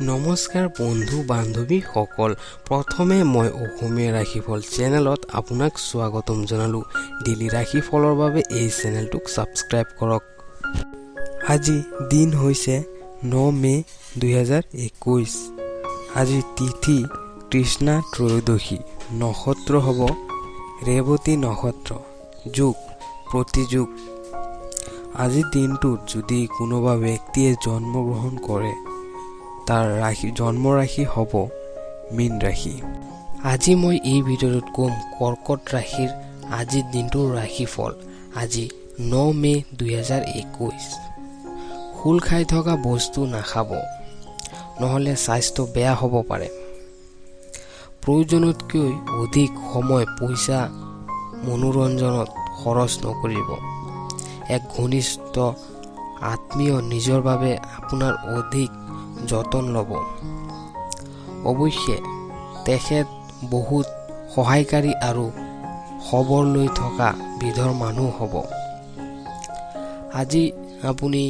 নমস্কাৰ বন্ধু বান্ধৱী সকল, প্ৰথমে মই অসমীয়া ৰাশিফল চেনেলত আপোনাক স্বাগতম জনালোঁ। ডেইলি ৰাশিফলৰ বাবে এই চেনেলটোক ছাবস্ক্ৰাইব কৰক। আজি দিন হৈছে 9 মে 2021। আজি তিথি কৃষ্ণা ত্ৰয়োদশী, নক্ষত্ৰ হ'ব ৰেৱতী নক্ষত্ৰ, যোগ প্ৰতিযোগ। আজিৰ দিনটোত যদি কোনোবা ব্যক্তিয়ে জন্মগ্ৰহণ কৰে তাৰ জন্ম ৰাশি হ'ব মীন ৰাশি। আজি মই এই ভিডিঅ'টোত ক'ম কৰ্কট ৰাশিৰ আজিৰ দিনটোৰ ৰাশিফল। আজি 9 মে 2021। খোল খাই থকা বস্তু নাখাব, নহ'লে স্বাস্থ্য বেয়া হ'ব পাৰে। প্ৰয়োজনতকৈ অধিক সময় পইচা মনোৰঞ্জনত খৰচ নকৰিব। এক ঘনিষ্ঠ আত্মীয় নিজৰ বাবে আপোনাৰ অধিক যতন ল'ব। অৱশ্যে তেখেত বহুত সহায়কাৰী আৰু খবৰ লৈ থকা বিধৰ মানুহ হ'ব। আজি আপুনি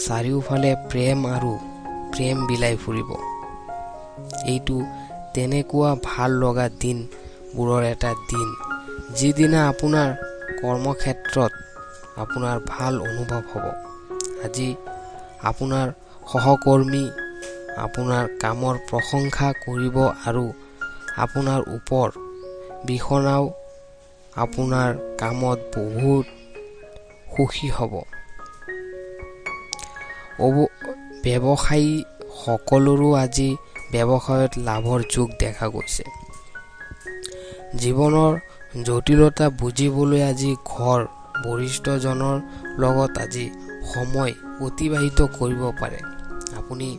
চাৰিওফালে প্ৰেম বিলাই ফুৰিব। এইটো তেনেকুৱা ভাল লগা দিনবোৰৰ এটা দিন, যিদিনা আপোনাৰ কৰ্মক্ষেত্ৰত আপোনাৰ ভাল অনুভৱ হ'ব। আজি আপোনাৰ সহকৰ্মী আপোনাৰ কামৰ প্ৰশংসা কৰিব আৰু আপোনাৰ ওপৰ বিষনাও আপোনাৰ কামত বহুত সুখী হ'ব। ব্যৱসায়ী সকলৰো আজি ব্যৱসায়ত লাভৰ যোগ দেখা গৈছে। জীৱনৰ জটিলতা বুজিবলৈ আজি ঘৰ বৰিষ্ঠজনৰ লগত আজি সময় অতিবাহিত কৰিব পাৰে। আপুনি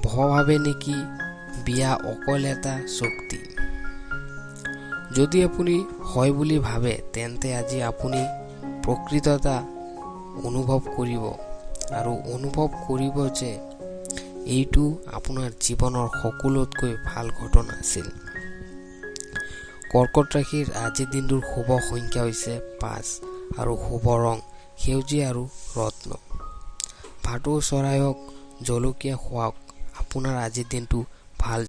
ভাবে নেকি বিয়া অকল এটা চুক্তি? যদি আপুনি হয় বুলি ভাবে, তেন্তে আজি আপুনি প্ৰকৃততা অনুভৱ কৰিব আৰু অনুভৱ কৰিব যে এইটো আপোনাৰ জীৱনৰ সকলোতকৈ ভাল ঘটনা আছিল। কৰ্কট ৰাশিৰ আজিৰ দিনটোৰ শুভ সংখ্যা হৈছে 5 আৰু শুভ ৰং সেউজীয়া আৰু ৰত্ন। ভাটৌ চৰাইক জলকীয়া খুৱাওক। আপোনাৰ আজিৰ দিনটো